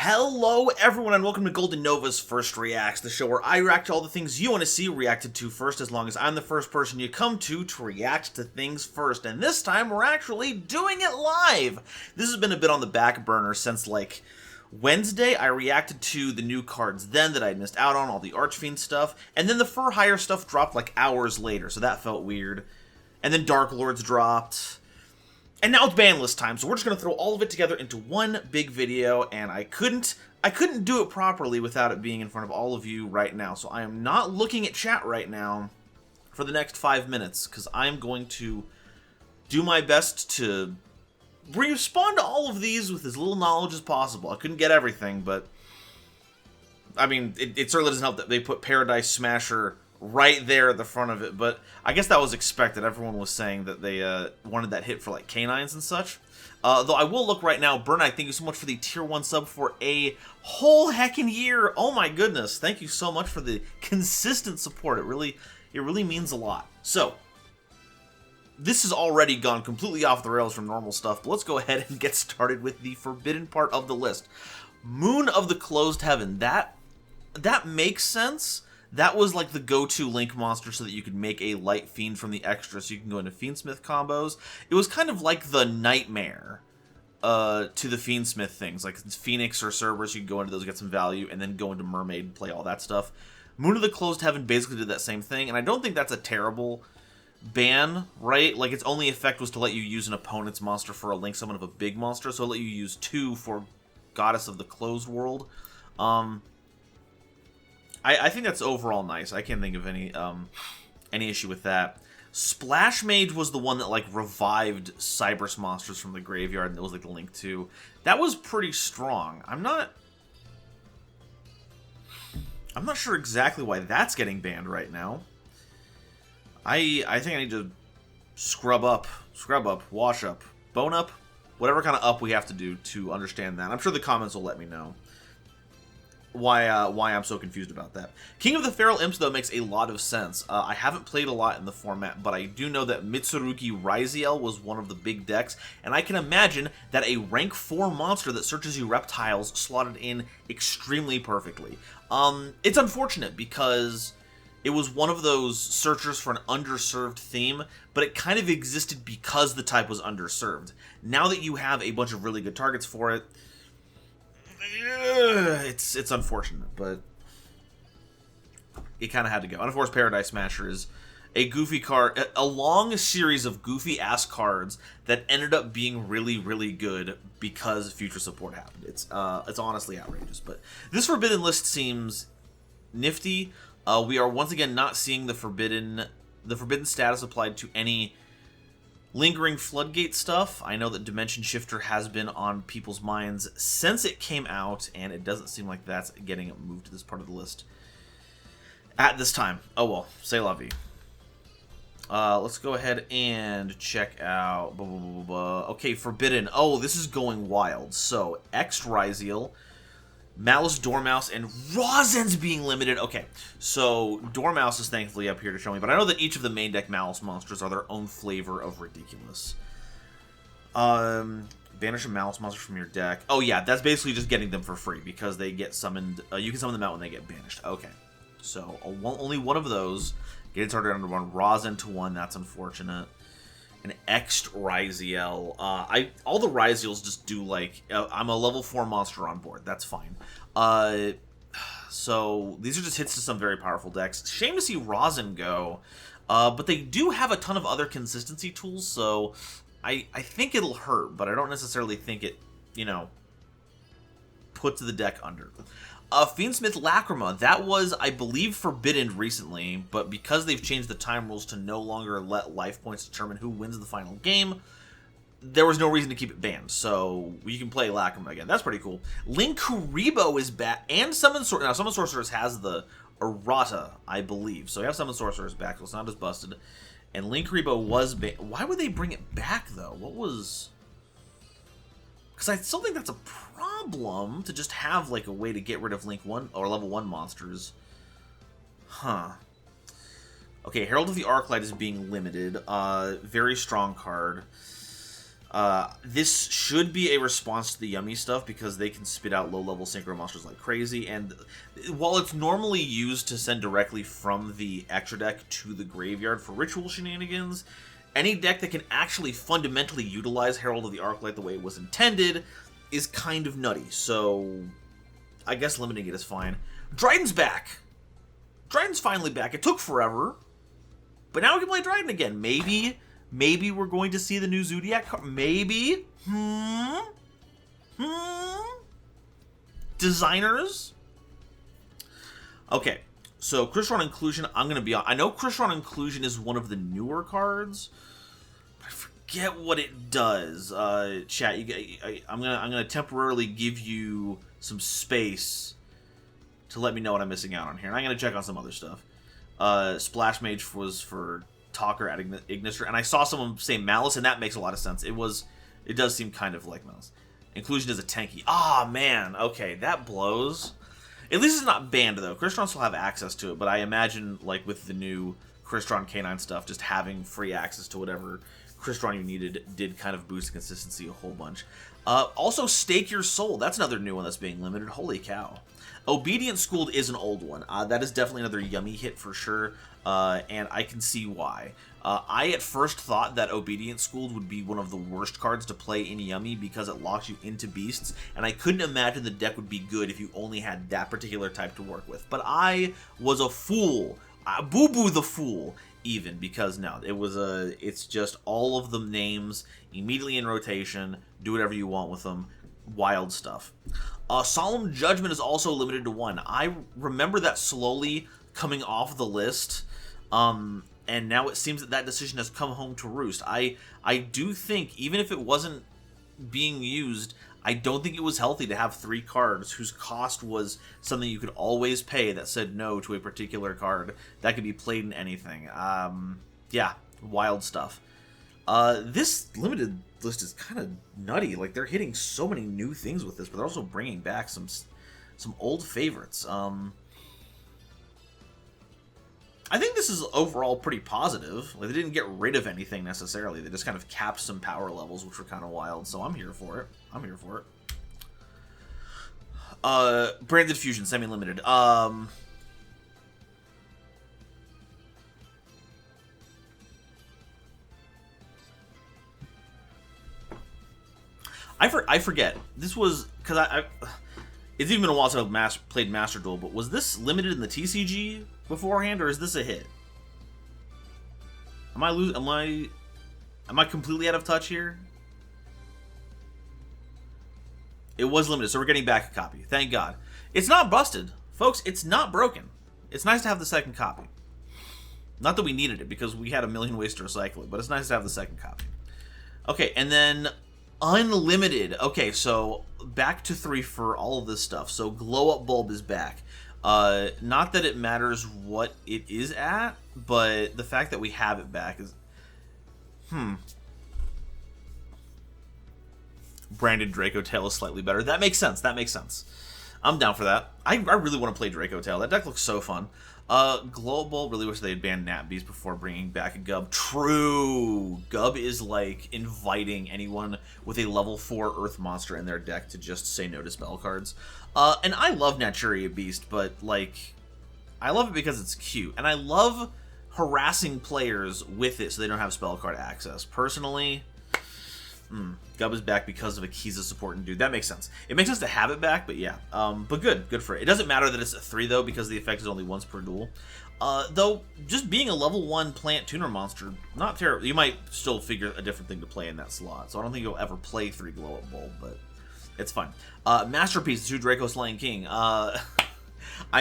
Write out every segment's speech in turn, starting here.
Hello everyone and welcome to Golden Nova's First Reacts, the show where I react to all the things you want to see reacted to first, as long as I'm the first person you come to react to things first. And this time we're actually doing it live! This has been a bit on the back burner since like Wednesday. I reacted to the new cards then that I'd missed out on, all the Archfiend stuff, and then the Fur Hire stuff dropped like hours later, so that felt weird. And then Darklord's dropped. And now it's Banlist time, so we're just going to throw all of it together into one big video, and I couldn't do it properly without it being in front of all of you right now. So I am not looking at chat right now for the next 5 minutes, because I'm going to do my best to respond to all of these with as little knowledge as possible. I couldn't get everything, but I mean, it certainly doesn't help that they put Paradise Smasher right there at the front of it, but I guess that was expected. Everyone was saying that they wanted that hit for like canines and such. Though I will look right now. Burnight, thank you so much for the tier 1 sub for a whole heckin' year. Oh my goodness, thank you so much for the consistent support. It really means a lot. So this has already gone completely off the rails from normal stuff, but let's go ahead and get started with the forbidden part of the list. Moon of the Closed Heaven. That makes sense. That was like the go-to Link monster so that you could make a light fiend from the extra, so you can go into Fiendsmith combos. It was kind of like the nightmare to the Fiendsmith things. Like Phoenix or Cerberus, you could go into those, get some value, and then go into Mermaid and play all that stuff. Moon of the Closed Heaven basically did that same thing, and I don't think that's a terrible ban, right? Like, its only effect was to let you use an opponent's monster for a Link summon of a big monster, so it let you use 2 for Goddess of the Closed World. I think that's overall nice. I can't think of any issue with that. Splash Mage was the one that like revived Cyberse monsters from the graveyard, and it was like the Link 2. That was pretty strong. I'm not sure exactly why that's getting banned right now. I think I need to scrub up, wash up, bone up, whatever kind of up we have to do to understand that. I'm sure the comments will let me know why I'm so confused about that. King of the Feral Imps, though, makes a lot of sense. I haven't played a lot in the format, but I do know that Mitsurugi Ryziel was one of the big decks, and I can imagine that a rank 4 monster that searches you reptiles slotted in extremely perfectly. It's unfortunate because it was one of those searchers for an underserved theme, but it kind of existed because the type was underserved. Now that you have a bunch of really good targets for it, it's unfortunate, but it kind of had to go. And of course, Paradise Smasher is a goofy card, a long series of goofy-ass cards that ended up being really, really good because future support happened. It's honestly outrageous, but this Forbidden list seems nifty. We are once again not seeing the forbidden status applied to any lingering Floodgate stuff. I know that Dimension Shifter has been on people's minds since it came out, and it doesn't seem like that's getting moved to this part of the list at this time. Oh well, c'est la vie. Let's go ahead and check out... Okay, Forbidden. Oh, this is going wild. So, X Ryziel, Malice Dormouse, and Rosin's being limited. Okay, so Dormouse is thankfully up here to show me, but I know that each of the main deck Malice monsters are their own flavor of ridiculous. Banish a Malice monster from your deck. Oh yeah, that's basically just getting them for free because they get summoned. You can summon them out when they get banished. Okay, so only one of those. Get it started under 1. Rosin to 1. That's unfortunate. An X Ryziel. All the Ryziels just do like I'm a level 4 monster on board. That's fine. So these are just hits to some very powerful decks. Shame to see Rosin go, but they do have a ton of other consistency tools. So I think it'll hurt, but I don't necessarily think it, you know, puts the deck under. Fiendsmith Lacrima, that was, I believe, forbidden recently, but because they've changed the time rules to no longer let life points determine who wins the final game, there was no reason to keep it banned, so you can play Lacrima again. That's pretty cool. Linkuriboh is back, and Summon Sorcerers. Now, Summon Sorcerers has the errata, I believe, so we have Summon Sorcerers back, so it's not as busted. And Linkuriboh was banned. Why would they bring it back, though? What was... Because I still think that's a problem to just have like a way to get rid of Link 1 or level 1 monsters. Huh. Okay, Herald of the Arclight is being limited. Very strong card. This should be a response to the Yummy stuff because they can spit out low-level synchro monsters like crazy, and while it's normally used to send directly from the extra deck to the graveyard for ritual shenanigans, any deck that can actually fundamentally utilize Herald of the Arclight the way it was intended is kind of nutty, so I guess limiting it is fine. Dryden's back! Dryden's finally back. It took forever, but now we can play Dryden again. Maybe we're going to see the new Zodiac card. Maybe? Designers? Okay, so Crystron Inclusion, I'm going to be on. I know Crystron Inclusion is one of the newer cards, but I forget what it does. Chat, I'm gonna temporarily give you some space to let me know what I'm missing out on here. And I'm going to check on some other stuff. Splash Mage was for Talker at Ignister, and I saw someone say Malice, and that makes a lot of sense. It does seem kind of like Malice. Inclusion is a tanky. Ah, man. Okay, that blows. At least it's not banned, though. Crystron still have access to it, but I imagine, like, with the new Crystron K9 stuff, just having free access to whatever Crystron you needed did kind of boost the consistency a whole bunch. Also, Stake Your Soul. That's another new one that's being limited. Holy cow. Obedient Schooled is an old one. That is definitely another Yummy hit for sure, and I can see why. I at first thought that Obedient Schooled would be one of the worst cards to play in Yummy because it locks you into beasts, and I couldn't imagine the deck would be good if you only had that particular type to work with. But I was a fool. Boo-boo the fool, even, because no, it's just all of the names immediately in rotation, do whatever you want with them, wild stuff. Solemn Judgment is also limited to 1. I remember that slowly coming off the list, and now it seems that decision has come home to roost. I do think, even if it wasn't being used, I don't think it was healthy to have 3 cards whose cost was something you could always pay that said no to a particular card that could be played in anything. Yeah, wild stuff. This limited list is kind of nutty. Like, they're hitting so many new things with this, but they're also bringing back some old favorites. I think this is overall pretty positive. Like, they didn't get rid of anything necessarily. They just kind of capped some power levels, which were kind of wild. So I'm here for it. Branded Fusion, semi-limited. I forget. This was because it's even been a while since I've played Master Duel, but was this limited in the TCG beforehand, or is this a hit? Am I completely out of touch here? It was limited, so we're getting back a copy. Thank God. It's not busted, folks. It's not broken. It's nice to have the second copy. Not that we needed it, because we had a million ways to recycle it, but it's nice to have the second copy. Okay, and then Unlimited. Okay, so back to 3 for all of this stuff. So Glow Up Bulb is back. Not that it matters what it is at, but the fact that we have it back is... Branded Draco Tail is slightly better. That makes sense. I'm down for that. I really want to play Draco Tail. That deck looks so fun. Global, really wish they had banned Nat Beast before bringing back a Gub. True! Gub is like inviting anyone with a level 4 Earth monster in their deck to just say no to spell cards. And I love Naturia Beast, but like, I love it because it's cute. And I love harassing players with it so they don't have spell card access. Personally, Gub is back because of Akiza support and dude. That makes sense. It makes sense to have it back, but yeah. But good for it. It doesn't matter that it's a 3 though, because the effect is only once per duel. Though, just being a level 1 plant tuner monster, not terrible. You might still figure a different thing to play in that slot. So I don't think you'll ever play 3 Glow Up Bulb, but it's fine. Masterpiece, 2 Draco Slaying King. I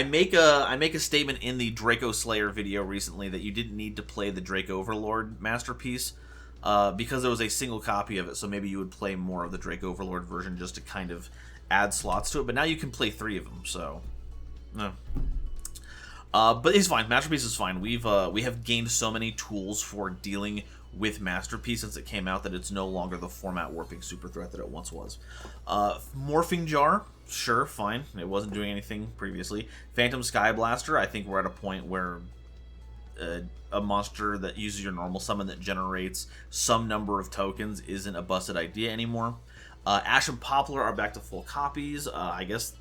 make a statement in the Draco Slayer video recently that you didn't need to play the Drake Overlord Masterpiece. Because there was a single copy of it, so maybe you would play more of the Drake Overlord version just to kind of add slots to it, but now you can play 3 of them, so... No. But it's fine. Masterpiece is fine. We have gained so many tools for dealing with Masterpiece since it came out that it's no longer the format warping super threat that it once was. Morphing Jar, sure, fine. It wasn't doing anything previously. Phantom Sky Blaster, I think we're at a point where a monster that uses your normal summon that generates some number of tokens isn't a busted idea anymore. Ash and Poplar are back to full copies. I guess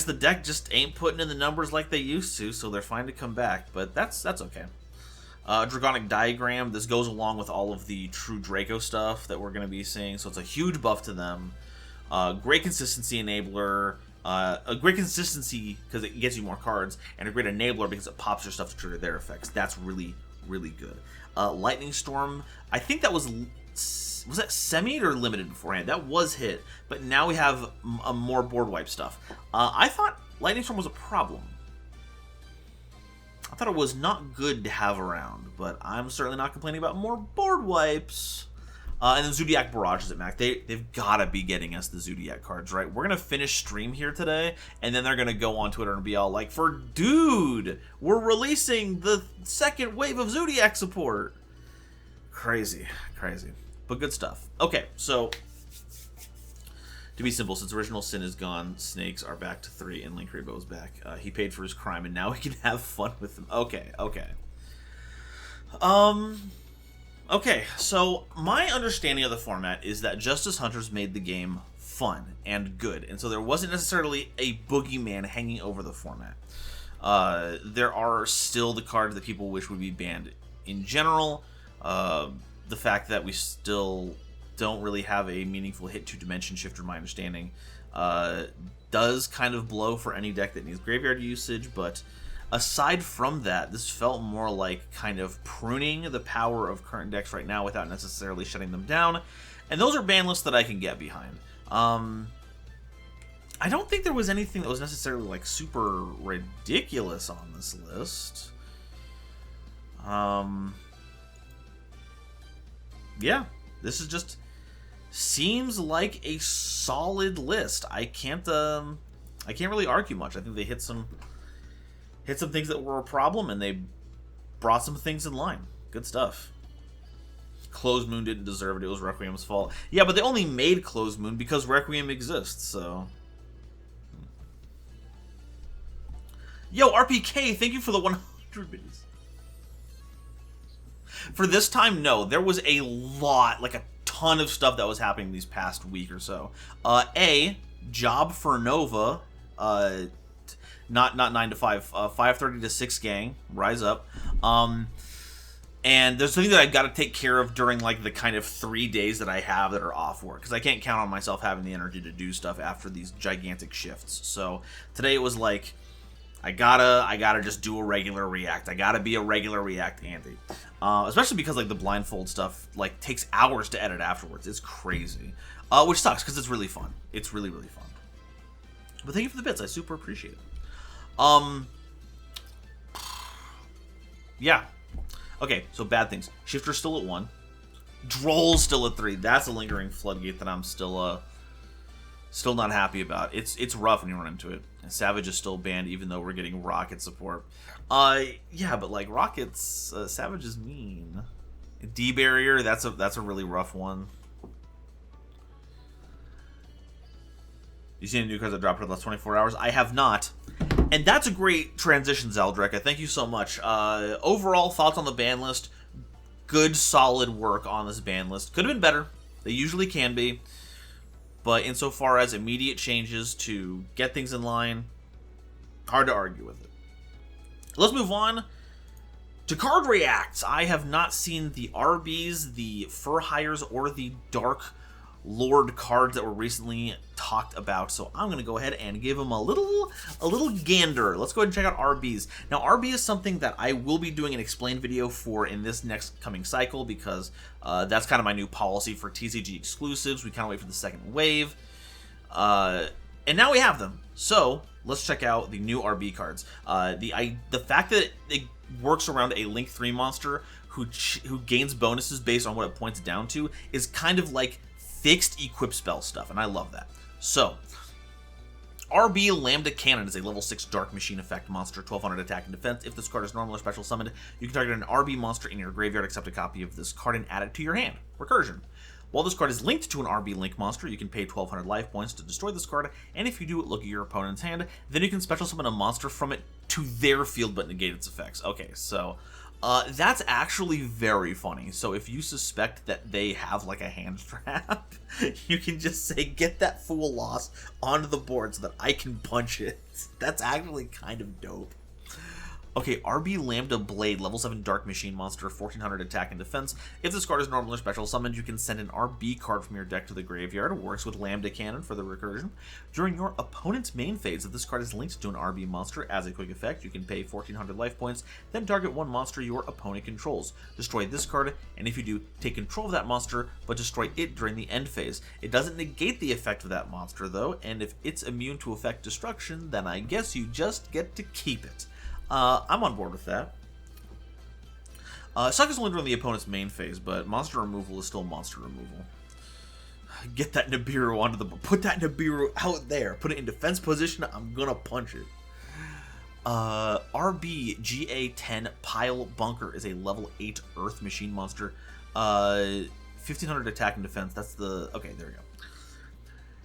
the deck just ain't putting in the numbers like they used to, so they're fine to come back, but that's okay. Dragonic Diagram, this goes along with all of the True Draco stuff that we're going to be seeing, so it's a huge buff to them. Great consistency enabler, a great consistency because it gets you more cards, and a great enabler because it pops your stuff to trigger their effects. That's really, really good. Lightning Storm, I think that was that semi or limited beforehand? That was hit, but now we have a more board wipe stuff. I thought Lightning Storm was a problem. I thought it was not good to have around, but I'm certainly not complaining about more board wipes. And then Zodiac Barrage is at Mac. They've got to be getting us the Zodiac cards, right? We're going to finish stream here today, and then they're going to go on Twitter and be all like, dude, we're releasing the second wave of Zodiac support. Crazy, crazy. But good stuff. Okay, so to be simple, since Original Sin is gone, snakes are back to 3, and Link Rebo is back. He paid for his crime, and now he can have fun with them. Okay. Okay, so my understanding of the format is that Justice Hunters made the game fun and good, and so there wasn't necessarily a boogeyman hanging over the format. There are still the cards that people wish would be banned in general. The fact that we still don't really have a meaningful hit to Dimension Shifter, my understanding, does kind of blow for any deck that needs graveyard usage, but aside from that, this felt more like kind of pruning the power of current decks right now without necessarily shutting them down, and those are ban lists that I can get behind. I don't think there was anything that was necessarily like super ridiculous on this list. Yeah, this is just seems like a solid list. I can't really argue much. I think they hit some things that were a problem, and they brought some things in line. Good stuff. Closed Moon didn't deserve it. It was Requiem's fault. Yeah, but they only made Closed Moon because Requiem exists, so. Yo, RPK, thank you for the 100 biddies. For this time, no. There was a lot, like a ton of stuff that was happening these past week or so. Job for Nova, not 9 to 5, 5:30 to 6 gang, rise up. And there's something that I've got to take care of during like the kind of 3 days that I have that are off work, because I can't count on myself having the energy to do stuff after these gigantic shifts. So today it was like, I gotta just do a regular react. I gotta be a regular react Andy. Especially because like the blindfold stuff like takes hours to edit afterwards. It's crazy. Which sucks because it's really fun. It's really, really fun. But thank you for the bits. I super appreciate it. Yeah. Okay, so bad things. Shifter's still at 1. Droll's still at 3. That's a lingering floodgate that I'm still not happy about. It's rough when you run into it. And Savage is still banned even though we're getting Rocket support. Yeah, but like Rocket's Savage is mean. D-Barrier, that's a really rough one. You seen any new cards that dropped in the last 24 hours? I have not. And that's a great transition, Zeldreka. Thank you so much. Overall thoughts on the ban list. Good, solid work on this ban list. Could have been better. They usually can be. But insofar as immediate changes to get things in line, hard to argue with it. Let's move on to card reacts. I have not seen the RBs, the Fur Hires, or the Darklord cards that were recently talked about, so I'm going to go ahead and give them a little gander. Let's go ahead and check out RBs. Now, RB is something that I will be doing an explain video for in this next coming cycle, because that's kind of my new policy for TCG exclusives. We kind of wait for the second wave, and now we have them. So let's check out the new RB cards. The fact that it works around a Link 3 monster who gains bonuses based on what it points down to is kind of like fixed equip spell stuff, and I love that. So, RB Lambda Cannon is a level 6 Dark Machine effect monster, 1200 attack and defense. If this card is normal or special summoned, you can target an RB monster in your graveyard, accept a copy of this card, and add it to your hand. Recursion. While this card is linked to an RB Link monster, you can pay 1200 life points to destroy this card, and if you do, look at your opponent's hand, then you can special summon a monster from it to their field but negate its effects. Okay, so that's actually very funny. So if you suspect that they have like a hand trap, you can just say, get that fool lost onto the board so that I can punch it. That's actually kind of dope. Okay, RB Lambda Blade, level 7 Dark Machine monster, 1400 attack and defense. If this card is normal or special summoned, you can send an RB card from your deck to the graveyard. It works with Lambda Cannon for the recursion. During your opponent's main phase, if this card is linked to an RB monster, as a quick effect, you can pay 1400 life points, then target one monster your opponent controls. Destroy this card, and if you do, take control of that monster, but destroy it during the end phase. It doesn't negate the effect of that monster, though, and if it's immune to effect destruction, then I guess you just get to keep it. I'm on board with that. Suck is only during the opponent's main phase, but monster removal is still monster removal. Get that Nibiru onto the... Put that Nibiru out there. Put it in defense position. I'm gonna punch it. RB GA10 Pile Bunker is a level 8 Earth Machine monster. 1500 attack and defense. That's the... Okay, there we go.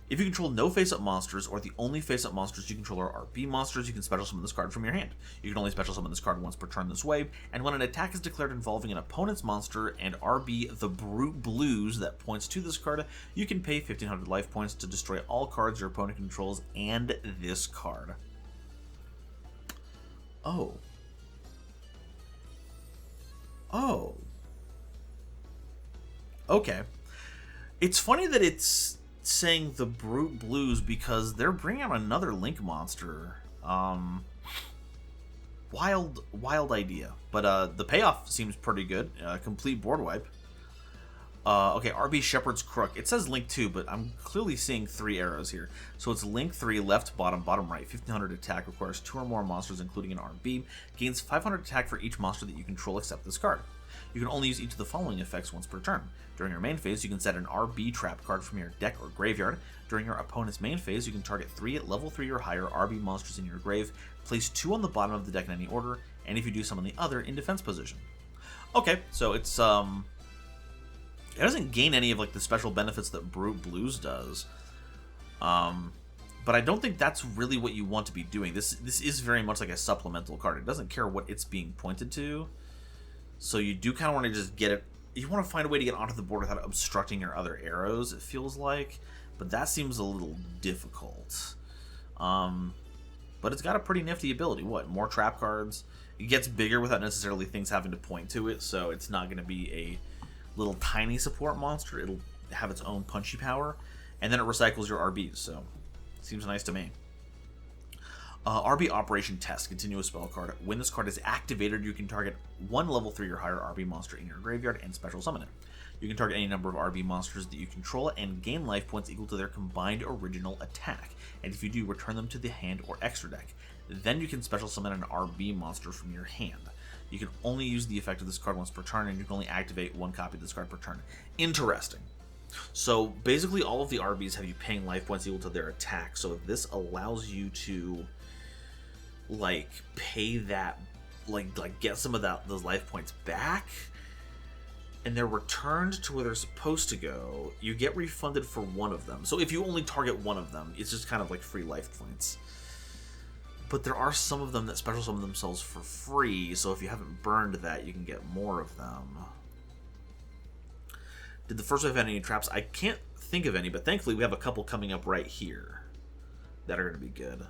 If you control no face-up monsters, or the only face-up monsters you control are RB monsters, you can special summon this card from your hand. You can only special summon this card once per turn this way, and when an attack is declared involving an opponent's monster and RB the Brute Blues that points to this card, you can pay 1500 life points to destroy all cards your opponent controls and this card. Oh. Oh. Okay. It's funny that it's saying the Brute Blues because they're bringing out another Link monster. Wild idea, but the payoff seems pretty good. Complete board wipe. Okay, RB Shepherd's Crook. It says Link 2, but I'm clearly seeing 3 arrows here. So it's Link 3, left, bottom, bottom, right. 1500 attack, requires 2 or more monsters, including an RB. Gains 500 attack for each monster that you control except this card. You can only use each of the following effects once per turn. During your main phase, you can set an RB trap card from your deck or graveyard. During your opponent's main phase, you can target 3 at level 3 or higher RB monsters in your grave, place 2 on the bottom of the deck in any order, and if you do, summon the other in defense position. Okay, so it's, it doesn't gain any of, like, the special benefits that Brute Blues does. But I don't think that's really what you want to be doing. This is very much like a supplemental card. It doesn't care what it's being pointed to. So you do kind of want to just get it. You want to find a way to get onto the board without obstructing your other arrows, it feels like. But that seems a little difficult. But it's got a pretty nifty ability. What? More trap cards. It gets bigger without necessarily things having to point to it. So it's not going to be a little tiny support monster. It'll have its own punchy power. And then it recycles your RBs. So seems nice to me. RB Operation Test, continuous spell card. When this card is activated, you can target 1 level 3 or higher RB monster in your graveyard and special summon it. You can target any number of RB monsters that you control and gain life points equal to their combined original attack. And if you do, return them to the hand or extra deck. Then you can special summon an RB monster from your hand. You can only use the effect of this card once per turn, and you can only activate 1 copy of this card per turn. Interesting. So basically all of the RBs have you paying life points equal to their attack, so this allows you to like pay that, like get some of those life points back, and they're returned to where they're supposed to go. You get refunded for 1 of them. So if you only target 1 of them, it's just kind of like free life points. But there are some of them that special summon themselves for free, so if you haven't burned that, you can get more of them. Did the first wave have any traps? I can't think of any, but thankfully we have a couple coming up right here that are going to be good.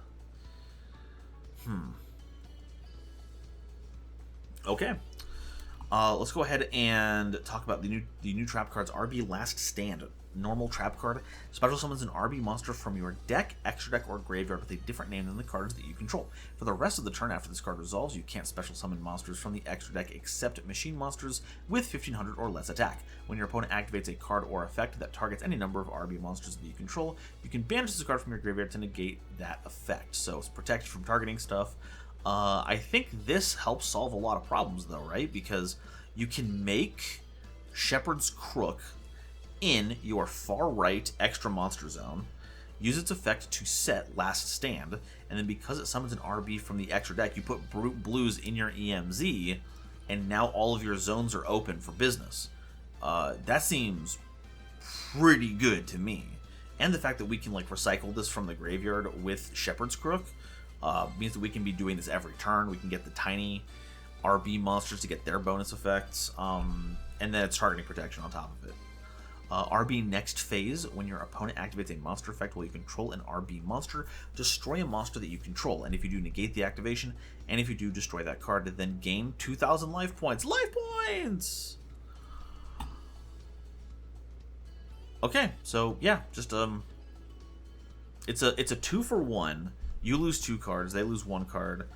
Okay. Let's go ahead and talk about the new trap cards. RB Last Stand. Normal trap card. Special summons an RB monster from your deck, extra deck, or graveyard with a different name than the cards that you control. For the rest of the turn after this card resolves, you can't special summon monsters from the extra deck except machine monsters with 1500 or less attack. When your opponent activates a card or effect that targets any number of RB monsters that you control, you can banish this card from your graveyard to negate that effect. So it's protected from targeting stuff. I think this helps solve a lot of problems though, right? Because you can make Shepherd's Crook in your far right extra monster zone, use its effect to set Last Stand, and then because it summons an RB from the extra deck, you put Brute Blues in your EMZ, and now all of your zones are open for business. That seems pretty good to me. And the fact that we can like recycle this from the graveyard with Shepherd's Crook means that we can be doing this every turn. We can get the tiny RB monsters to get their bonus effects, and then it's targeting protection on top of it. RB next phase, when your opponent activates a monster effect while you control an RB monster, destroy a monster that you control, and if you do, negate the activation, and if you do, destroy that card, then gain 2,000 life points. Life points! Okay, so yeah, just it's a 2-for-1. You lose 2 cards, they lose 1 card,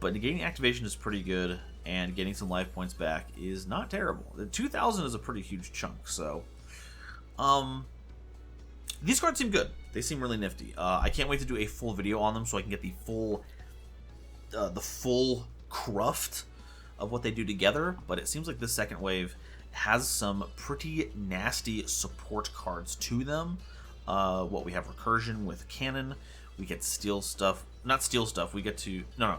but negating activation is pretty good, and getting some life points back is not terrible. 2,000 is a pretty huge chunk, so these cards seem good. They seem really nifty. I can't wait to do a full video on them so I can get the full cruft of what they do together, but it seems like this second wave has some pretty nasty support cards to them. What we have recursion with cannon. We get steal stuff. Not steal stuff. We get to... No.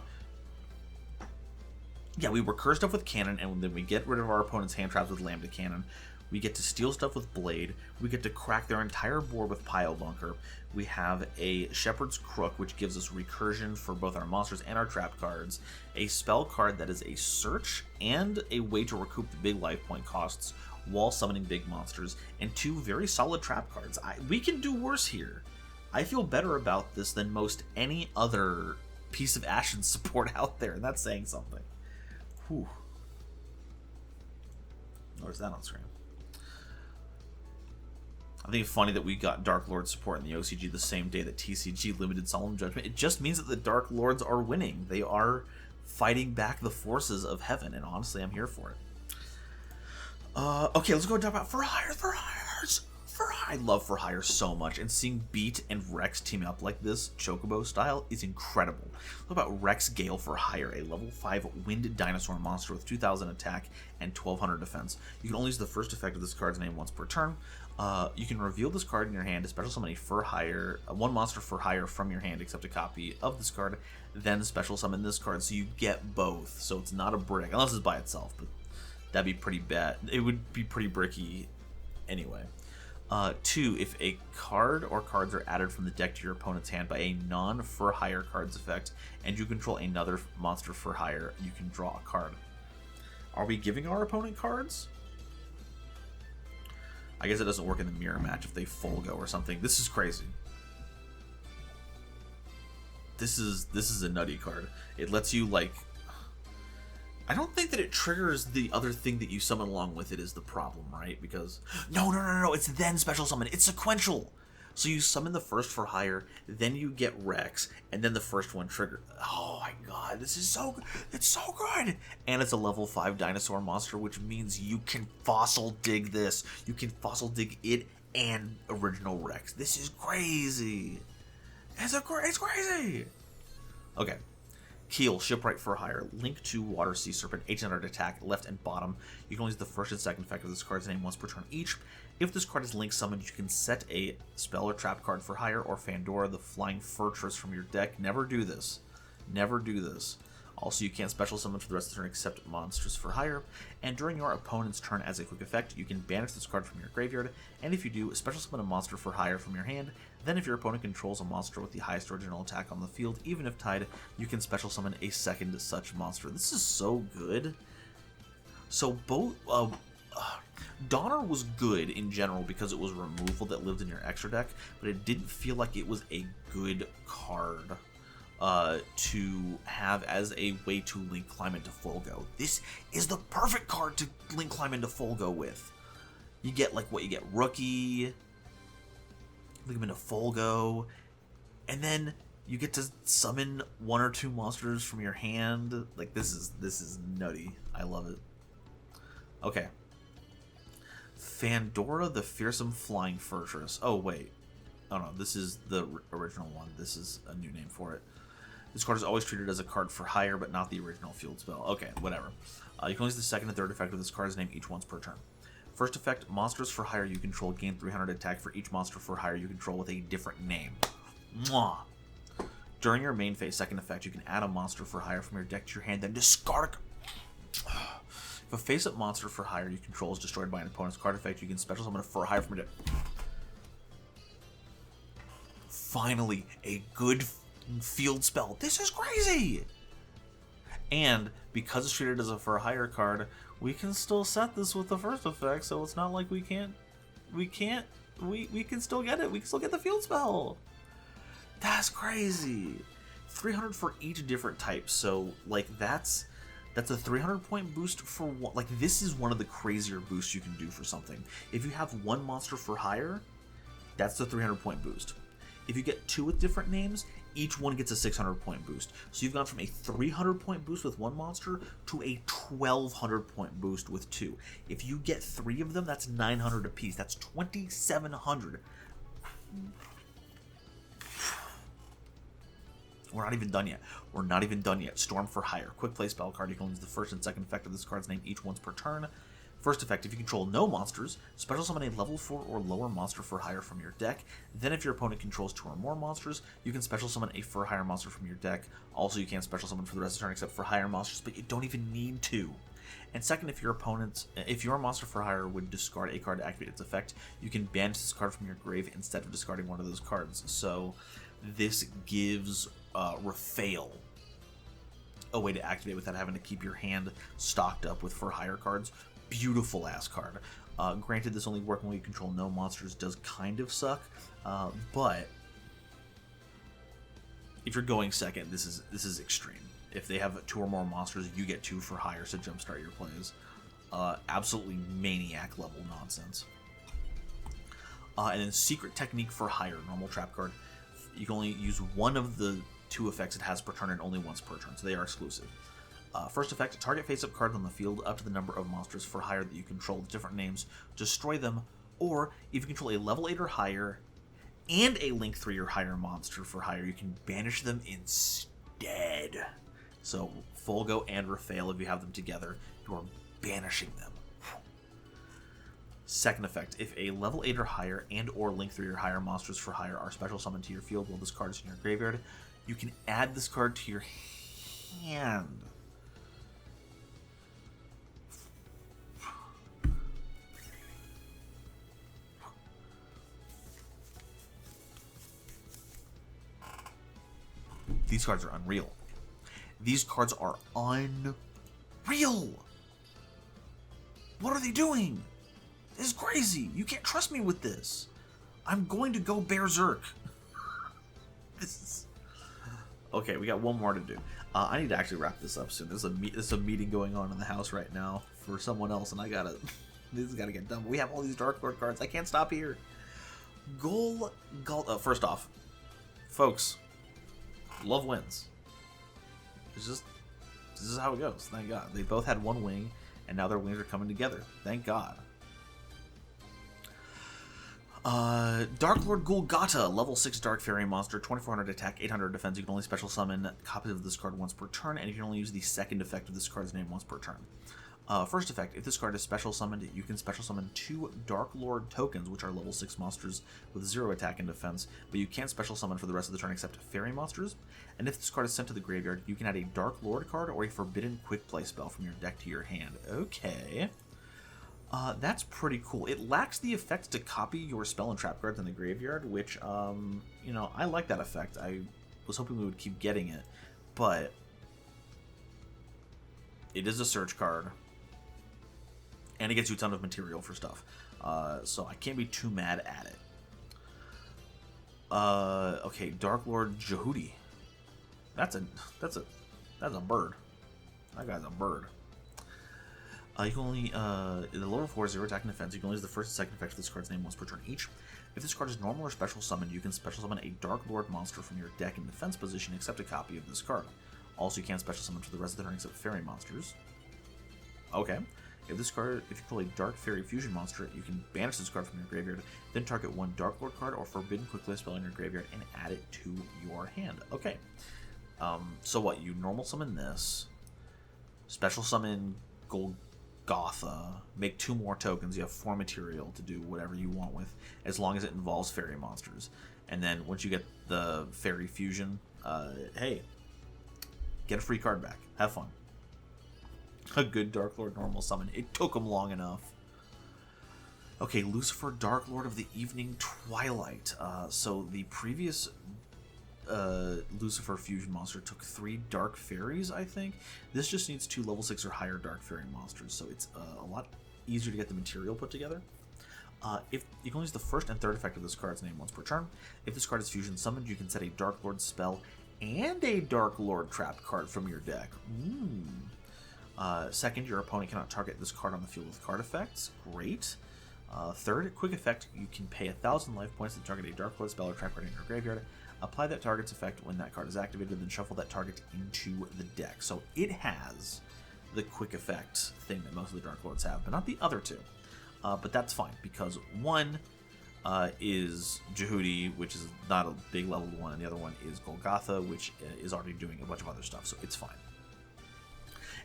Yeah, we recur stuff with cannon, and then we get rid of our opponent's hand traps with lambda cannon. We get to steal stuff with blade. We get to crack their entire board with pile bunker. We have a Shepherd's Crook, which gives us recursion for both our monsters and our trap cards. A spell card that is a search and a way to recoup the big life point costs while summoning big monsters. And 2 very solid trap cards. We can do worse here. I feel better about this than most any other piece of Ashen support out there, and that's saying something. Whew. Where's that on screen? I think it's funny that we got Darklord support in the OCG the same day that TCG limited Solemn Judgment. It just means that the Darklords are winning. They are fighting back the forces of heaven, and honestly, I'm here for it. Okay, let's go talk about For Hires. I love For Hire so much, and seeing Beat and Rex team up like this, Chocobo style, is incredible. What about Rex Gale For Hire, a level 5 wind dinosaur monster with 2,000 attack and 1,200 defense. You can only use the first effect of this card's name once per turn. You can reveal this card in your hand to special summon one monster For Hire from your hand, except a copy of this card, then special summon this card, so you get both. So it's not a brick, unless it's by itself, but that'd be pretty bad. It would be pretty bricky anyway. 2, if a card or cards are added from the deck to your opponent's hand by a non-For Hire card's effect, and you control another monster For Hire, you can draw a card. Are we giving our opponent cards? I guess it doesn't work in the mirror match if they full go or something. This is crazy. This is a nutty card. It lets you, like... I don't think that it triggers the other thing that you summon along with it is the problem, right? Because... No. It's then special summon. It's sequential. So you summon the first For Hire, then you get Rex, and then the first one trigger. Oh my god, this is so good. It's so good. And it's a level 5 dinosaur monster, which means you can fossil dig this. You can fossil dig it and original Rex. This is crazy. It's crazy. Okay. Keel, Shipwright For Hire, link to Water Sea Serpent, 1800 attack, left and bottom. You can only use the first and second effect of this card's name once per turn each. If this card is link summoned, you can set a spell or trap card For Hire or Fandora the Flying Fortress from your deck. Never do this. Never do this. Also, you can't special summon for the rest of the turn except monsters For Hire. And during your opponent's turn as a quick effect, you can banish this card from your graveyard, and if you do, special summon a monster For Hire from your hand. Then if your opponent controls a monster with the highest original attack on the field, even if tied, you can special summon a second such monster. This is so good. So both... Donner was good in general because it was removal that lived in your extra deck, but it didn't feel like it was a good card to have as a way to link climb into Folgo. This is the perfect card to link climb into Folgo with. You get like what you get, Rookie, link him into Folgo, and then you get to summon 1 or 2 monsters from your hand. Like this is nutty. I love it. Okay. Fandora the Fearsome Flying Fortress. Oh wait. Oh no, this is the original one. This is a new name for it. This card is always treated as a card For Hire, but not the original field spell. Okay, whatever. You can use the second and third effect of this card's name each once per turn. First effect, monsters For Hire you control gain 300 attack for each monster For Hire you control with a different name. Mwah! During your main phase, second effect, you can add a monster For Hire from your deck to your hand, then discard If a face-up monster for hire you control is destroyed by an opponent's card effect, you can special summon a for hire from your deck. Finally, a good field spell. This is crazy! And because it's treated as a for hire card, we can still set this with the first effect, so it's not like we can still get it. We can still get the field spell. That's crazy. 300 for each different type, so like that's a 300 point boost for one. Like, this is one of the crazier boosts you can do for something. If you have one monster for hire, that's the 300 point boost. If you get two with different names, each one gets a 600 point boost. So you've gone from a 300 point boost with one monster to a 1200 point boost with two. If you get three of them, that's 900 apiece. That's 2700. We're not even done yet. We're not even done yet. Storm for hire. Quick play spell card. You can only use the first and second effect of this card's name each once per turn. First effect, if you control no monsters, special summon a level 4 or lower monster for hire from your deck. Then if your opponent controls 2 or more monsters, you can special summon a for hire monster from your deck. Also, you can't special summon for the rest of the turn except for hire monsters, but you don't even need to. And second, if your monster for hire would discard a card to activate its effect, you can banish this card from your grave instead of discarding one of those cards. So this gives Raphael a way to activate without having to keep your hand stocked up with for hire cards. Beautiful ass card. Granted, this only works when you control no monsters, does kind of suck, but if you're going second, this is extreme. If they have 2 or more monsters, you get 2 for hire to jumpstart your plays. Absolutely maniac level nonsense. And then secret technique for hire, normal trap card. You can only use one of the 2 effects it has per turn and only once per turn, so they are exclusive. First effect, target face-up cards on the field up to the number of monsters for hire that you control with different names. Destroy them, or if you control a level 8 or higher and a link 3 or higher monster for hire, you can banish them instead. So Folgo and Raphael, if you have them together, you are banishing them. Second effect, if a level 8 or higher and or link 3 or higher monsters for hire are special summoned to your field while this card is in your graveyard, you can add this card to your hand. These cards are unreal. These cards are unreal. What are they doing? This is crazy. You can't trust me with this. I'm going to go berserk. This is... Okay, we got one more to do. I need to actually wrap this up soon. There's a meeting going on in the house right now for someone else, and this has gotta get done. But we have all these Darklord cards. I can't stop here. First off, folks, love wins. This is how it goes. Thank God. They both had one wing, and now their wings are coming together. Thank God. Darklord Golgtha, level 6 Dark Fairy monster, 2400 attack, 800 defense. You can only special summon copies of this card once per turn, and you can only use the second effect of this card's name once per turn. First effect, if this card is special summoned, you can special summon 2 Darklord tokens, which are level 6 monsters with 0 attack and defense, but you can't special summon for the rest of the turn except fairy monsters. And if this card is sent to the graveyard, you can add a Darklord card or a forbidden quick play spell from your deck to your hand. Okay. That's pretty cool. It lacks the effect to copy your spell and trap cards in the graveyard, which, you know, I like that effect. I was hoping we would keep getting it, but it is a search card, and it gets you a ton of material for stuff, so I can't be too mad at it. Okay, Darklord Jihoodi. That's a bird. That guy's a bird. You can only, in the lower 4, 0 attack and defense, you can only use the first and second effect of this card's name once per turn each. If this card is normal or special summoned, you can special summon a Darklord monster from your deck in defense position, except a copy of this card. Also, you can't special summon for the rest of the turn except fairy monsters. Okay. If you control a Dark Fairy Fusion monster, you can banish this card from your graveyard, then target one Darklord card or Forbidden Quick Play spell in your graveyard and add it to your hand. Okay. So what? You normal summon this, special summon Golgtha, make 2 more tokens. You have 4 material to do whatever you want with, as long as it involves fairy monsters. And then once you get the Fairy Fusion, hey, get a free card back. Have fun. A good Darklord normal summon. It took him long enough. Okay, Lucifer, Darklord of the Evening Twilight. So the previous Lucifer fusion monster took 3 Dark Fairies, I think. This just needs 2 level 6 or higher Dark Fairy monsters, so it's a lot easier to get the material put together. If you can use the first and third effect of this card's name once per turn. If this card is fusion summoned, you can set a Darklord spell and a Darklord trapped card from your deck. Second, your opponent cannot target this card on the field with card effects. Great. Third, quick effect, you can pay 1,000 life points to target a Darklord spell or trap card in your graveyard. Apply that target's effect when that card is activated, then shuffle that target into the deck. So it has the quick effect thing that most of the Darklords have, but not the other two. But that's fine, because one is Jihoodi, which is not a big level 1, and the other one is Golgtha, which is already doing a bunch of other stuff, so it's fine.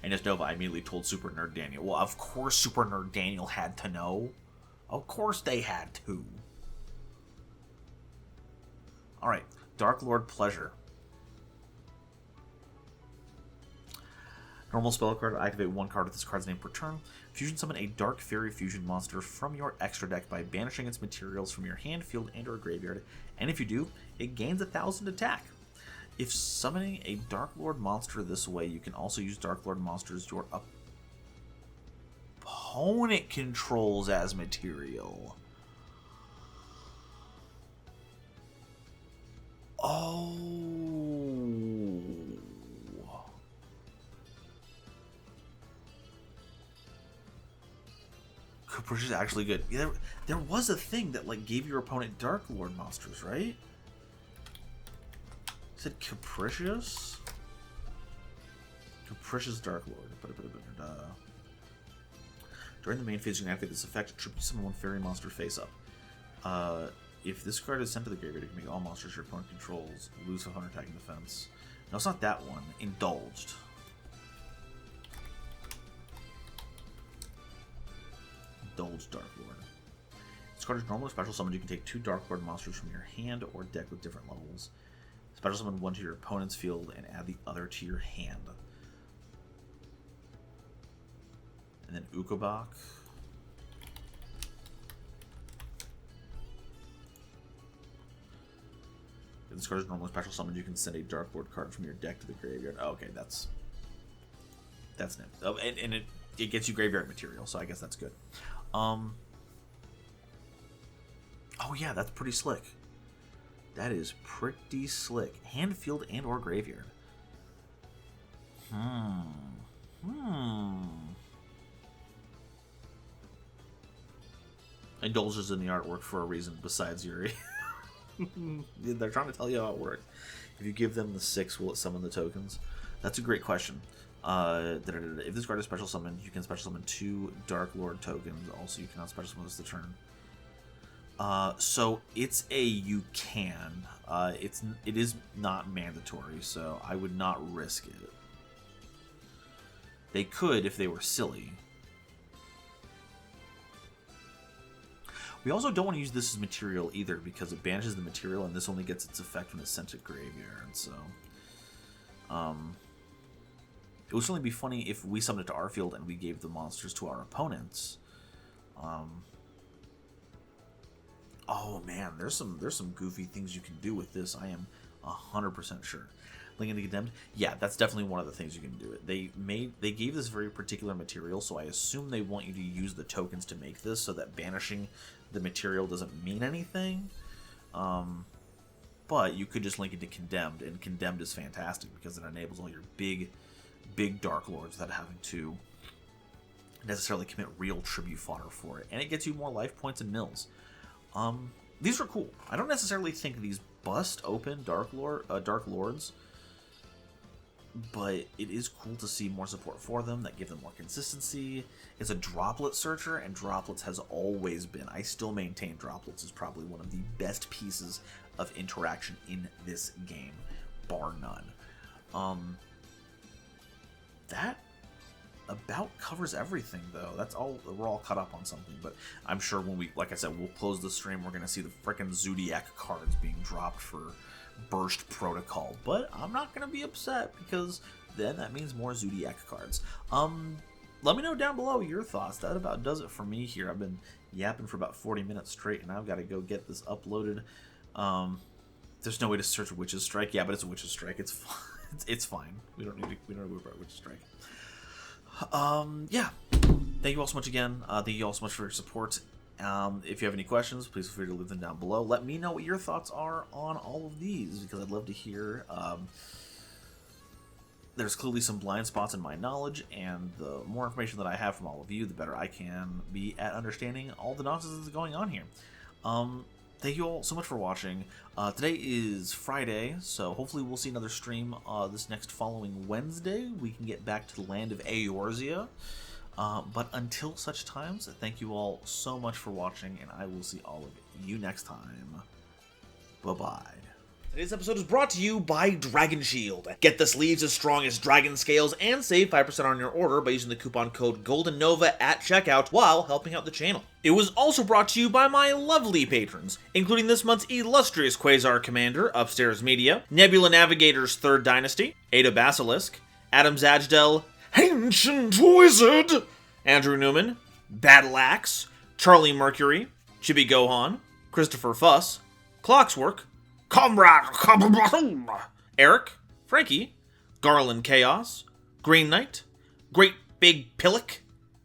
And as Nova, I immediately told Super Nerd Daniel. Well, of course Super Nerd Daniel had to know. Of course they had to. Alright, Darklord Pleasure. Normal spell card, activate 1 card with this card's name per turn. Fusion summon a Dark Fairy fusion monster from your extra deck by banishing its materials from your hand, field, and or graveyard. And if you do, it gains 1,000 attack. If summoning a Darklord monster this way, you can also use Darklord monsters your opponent controls as material. Oh. Capricious is actually good. Yeah, there was a thing that like gave your opponent Darklord monsters, right? Is it Capricious? Capricious Darklord. During the main phase, you can activate this effect. Tribute summon 1 fairy monster face up. If this card is sent to the graveyard, you can make all monsters your opponent controls lose 500 attack and defense. No, it's not that one. Indulged. Indulged Darklord. This card is normally special summoned. You can take 2 Darklord monsters from your hand or deck with different levels. Special summon 1 to your opponent's field and add the other to your hand. And then Ukobak. If this card is normally special summoned, you can send a Darklord card from your deck to the graveyard. Oh, okay, that's new. Oh, and it gets you graveyard material, so I guess that's good. Oh yeah, that's pretty slick. That is pretty slick. Hand, field, and or graveyard. Indulges in the artwork for a reason besides Yuri. They're trying to tell you how it works. If you give them the 6, will it summon the tokens? That's a great question. If this card is special summoned, you can special summon 2 Darklord tokens. Also, you cannot special summon this the turn. So it's a you can. It is not mandatory, so I would not risk it. They could if they were silly. We also don't want to use this as material either because it banishes the material and this only gets its effect when it's sent to graveyard. So, it would certainly be funny if we summoned it to our field and we gave the monsters to our opponents. Oh man, there's some goofy things you can do with this. I am 100% sure. Link into Condemned, yeah, that's definitely one of the things you can do it. They gave this very particular material, so I assume they want you to use the tokens to make this, so that banishing the material doesn't mean anything. But you could just link it to Condemned, and Condemned is fantastic because it enables all your big Darklords without having to necessarily commit real tribute fodder for it, and it gets you more life points and mills. These are cool. I don't necessarily think these bust open Dark Lords, but it is cool to see more support for them that give them more consistency. It's a droplet searcher, and droplets has always been, I still maintain droplets is probably one of the best pieces of interaction in this game, bar none. That about covers everything, though. That's all. We're all caught up on something, but I'm sure when we, like I said, we'll close the stream, we're going to see the frickin' Zodiac cards being dropped for Burst Protocol, but I'm not going to be upset because then that means more Zodiac cards. let me know down below your thoughts. That about does it for me here. I've been yapping for about 40 minutes straight, and I've got to go get this uploaded. There's no way to search Witch's Strike. Yeah, but it's a Witch's Strike. It's fine. It's fine. We don't need to worry about Witch's Strike. Yeah. Thank you all so much again. Thank you all so much for your support. If you have any questions, please feel free to leave them down below. Let me know what your thoughts are on all of these, because I'd love to hear. There's clearly some blind spots in my knowledge, and the more information that I have from all of you, the better I can be at understanding all the nonsense that's going on here. Thank you all so much for watching. Today is Friday, so hopefully we'll see another stream this next following Wednesday. We can get back to the land of Eorzea. But until such times, thank you all so much for watching, and I will see all of you next time. Bye-bye. Today's episode is brought to you by Dragon Shield. Get the sleeves as strong as dragon scales and save 5% on your order by using the coupon code GoldenNova at checkout while helping out the channel. It was also brought to you by my lovely patrons, including this month's illustrious Quasar Commander, Upstairs Media, Nebula Navigator's 3rd Dynasty, Ada Basilisk, Adam Zajdel, Ancient Wizard, Andrew Newman, Battle Axe, Charlie Mercury, Chibi Gohan, Christopher Fuss, Clockswork, Comrade Eric, Frankie, Garland Chaos, Green Knight, Great Big Pillock,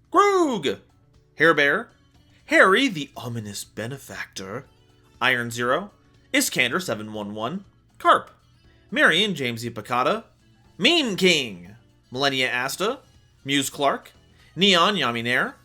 Groog, Hairbear, Harry the Ominous Benefactor, Iron Zero, Iskander 711, Carp, Marion Jamesy Picata, Mean King, Millennia Asta, Muse Clark, Neon Yaminair,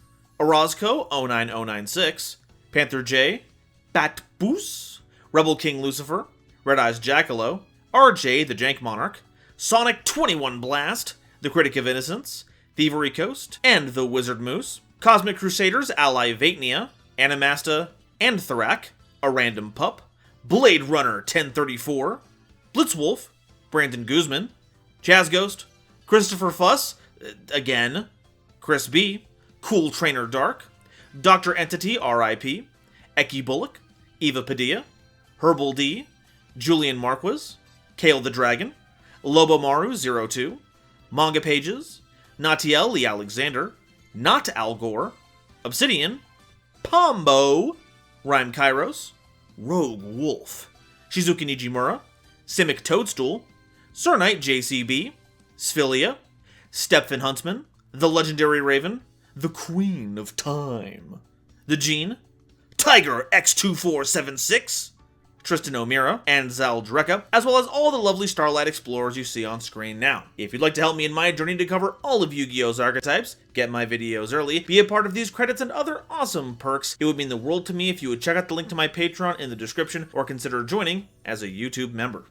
Orozco 09096, Panther J, Bat Boos, Rebel King Lucifer, Red Eyes Jackalow, RJ the Jank Monarch, Sonic 21 Blast, the Critic of Innocence, Thievery Coast, and the Wizard Moose, Cosmic Crusaders Ally Vatnia, Animasta, and Thorak, a Random Pup, Blade Runner 1034, Blitzwolf, Brandon Guzman, Chaz Ghost, Christopher Fuss, again, Chris B, Cool Trainer Dark, Dr. Entity RIP, Eki Bullock, Eva Padilla, Herbal D, Julian Marquez, Kale the Dragon, Lobomaru02, Manga Pages, Natiel Lee Alexander, Not Al Gore, Obsidian, Pombo, Rhyme Kairos, Rogue Wolf, Shizuki Nijimura, Simic Toadstool, Sir Knight JCB, Sphilia, Stepfin Huntsman, The Legendary Raven, The Queen of Time, The Gene, Tiger X2476, Tristan O'Meara, and Zaldreka, as well as all the lovely Starlight Explorers you see on screen now. If you'd like to help me in my journey to cover all of Yu-Gi-Oh's archetypes, get my videos early, be a part of these credits and other awesome perks, it would mean the world to me if you would check out the link to my Patreon in the description or consider joining as a YouTube member.